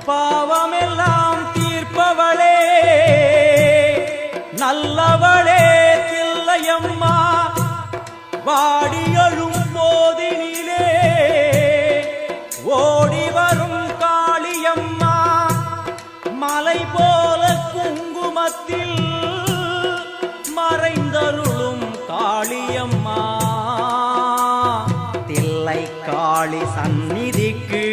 பாவமெல்லாம் தீர்ப்பவளே நல்லவளே தில்லையம்மா வாடியழும் போதினிலே ஓடி வரும் காளியம்மா மலை போல குங்குமத்தில் மறைந்தருளும் காளியம்மா தில்லை காளி சந்நிதிக்கு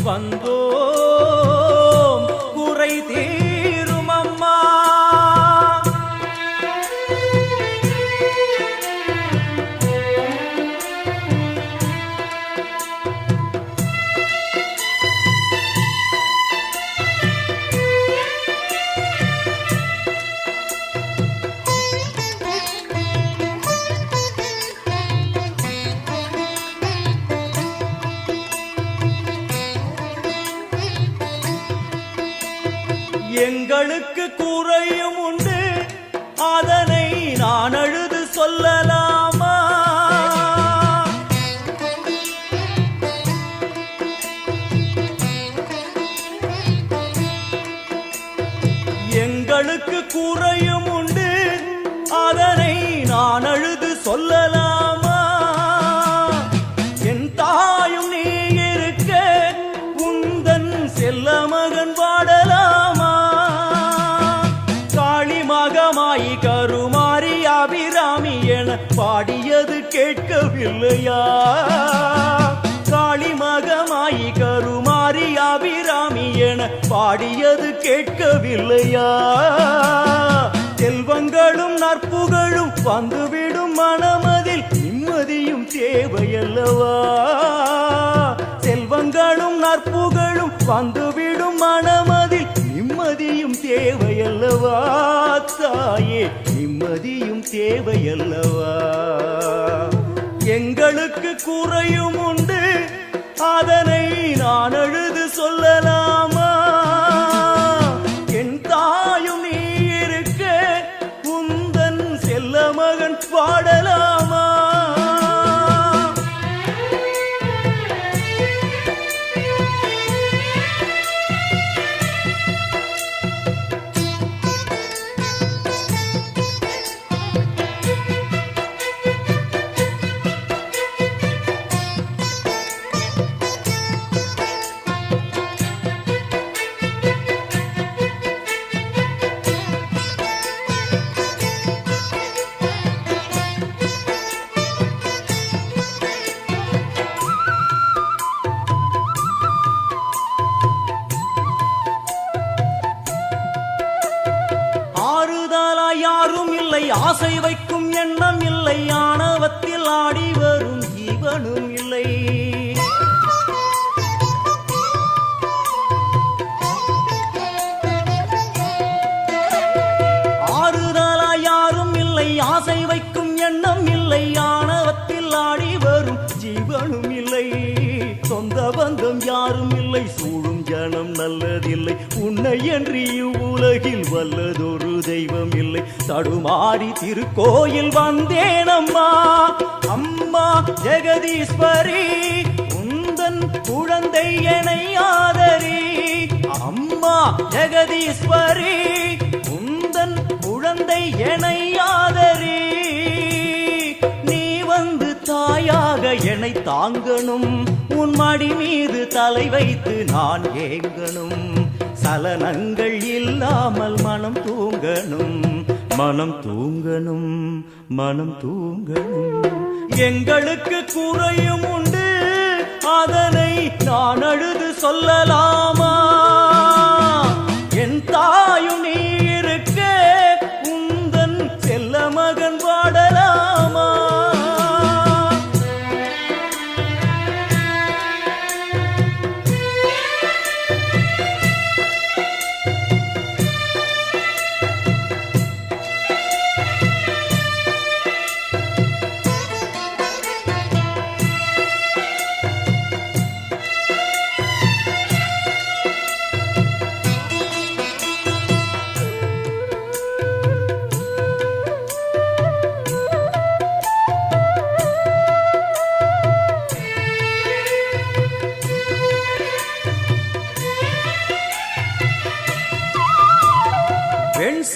வந்தோம் குறை தீரும் அம்மா. எங்களுக்கு குறையும் உண்டு அதனை நான் அழுது சொல்லலாமா? எங்களுக்கு குறையும் உண்டு அதனை நான் அழுது சொல்லலாமா? என் தாயும் நீ இருக்க உந்தன் செல்ல மகன் வாடலாமா? மகமாயி கருமாரி அபிராமி என பாடியது கேட்கவில்லையா? காளி மகமாயி கருமாரி அபிராமி என பாடியது கேட்கவில்லையா? செல்வங்களும் நற்புகழும் வந்துவிடும் மனமதில் நிம்மதியும் தேவையல்லவா? செல்வங்களும் நற்புகழும் வந்துவிடும் மனமதில் நிம்மதியும் தேவையல்லவா? தாயே நிம்மதியும் தேவையல்லவா? எங்களுக்கு குறையும் உண்டு அதனை நான் அழுது சொல்லலாமா? என் தாயும் நீ இருக்க உந்தன் செல்ல மகன் பாடலாமா? யாரும் இல்லை ஆசை வைக்கும் எண்ணம் இல்லை ஆணவத்தில் ஆடி வரும் ஜீவனும் இல்லை. ஆறுதலா யாரும் இல்லை ஆசை வைக்கும் எண்ணம் இல்லை ஆணவத்தில் ஆடி வரும் ஜீவனும் இல்லை. சொந்த பந்தம் யாரும் இல்லை சூழும் ஜனம் நல்லதில்லை உன்னை என்று இவ்வுலகில் வல்லதொரு தெய்வம் இல்லை. தடுமாறி திருக்கோயில் வந்தேன் அம்மா அம்மா ஜெகதீஸ்வரி உந்தன் குழந்தை என்னை ஆதரி. அம்மா ஜெகதீஸ்வரி உந்தன் குழந்தை என்னை ஆதரி. நீ வந்து தாயாக என்னை தாங்கணும் உன் மடி மீது தலை வைத்து நான் ஏங்கணும். சலனங்கள் இல்லாமல் மனம் தூங்கணும் மனம் தூங்கணும் மனம் தூங்கணும். எங்களுக்கு குறையும் உண்டு அதனை நான் அழுது சொல்லலாமா? என் தாயும் நீ இருக்க உந்தன் செல்ல மகன் வாடலாமா?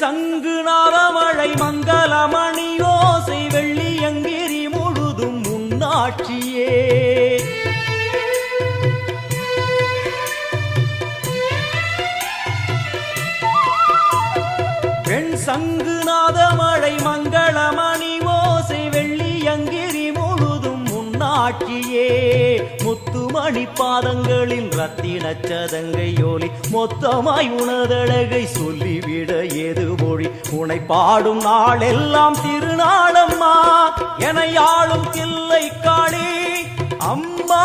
சங்கு நாதமழை மங்களமணி ஓசை வெள்ளியங்கிரி முழுதும் உன்னாட்சியே. பெண் சங்கு நாதமழை மங்களமணி ஓசை வெள்ளியங்கிரி முழுதும் உன்னாட்சியே. முத்துமணி பாதங்களின் ரத்தின சதங்கையோலி மொத்தமாய் உனதழகை சொல்லிவிட ஏது மொழி. உனை பாடும் நாளெல்லாம் திருநாளம்மா என யாழும் தில்லை காளி அம்மா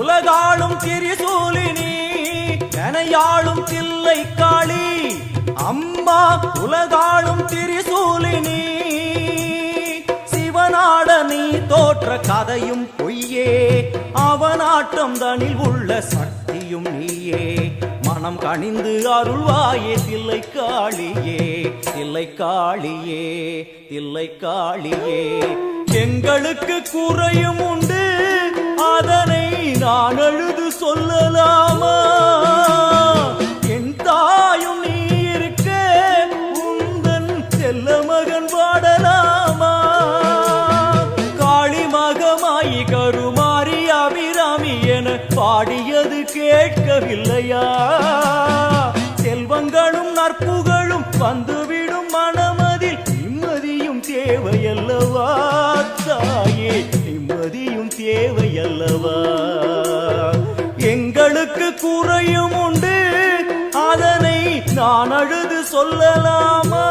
உலகாளும் திரிசூலினி என யாழும் தில்லை காளி அம்மா உலகாளும் திரிசூலினி. சிவனாட நீ தோற்ற கதையும் பொய்யே அவனாட்டம் தனில் உள்ள சக்தியும் நீயே. மனம் கனிந்து அருள்வாயே தில்லை காளியே தில்லை காளியே தில்லை காளியே. எங்களுக்கு குறையும் உண்டு அதனை நான் அழுது சொல்லலாமா? என் தாயும் நீ இருக்க உந்தன் செல்ல மகன் பாடலாமா? காளி மகமாயி கருமாரி அபிராமி என பாடியது கேட்கவில்லையா? செல்வங்களும் நற்புகழும் வந்துவிடும் மனமதில் நிம்மதியும் தேவையல்லவா தாயே நிம்மதியும் தேவையல்லவா? எங்களுக்கு குறையும் உண்டு அதனை நான் அழுது சொல்லலாமா?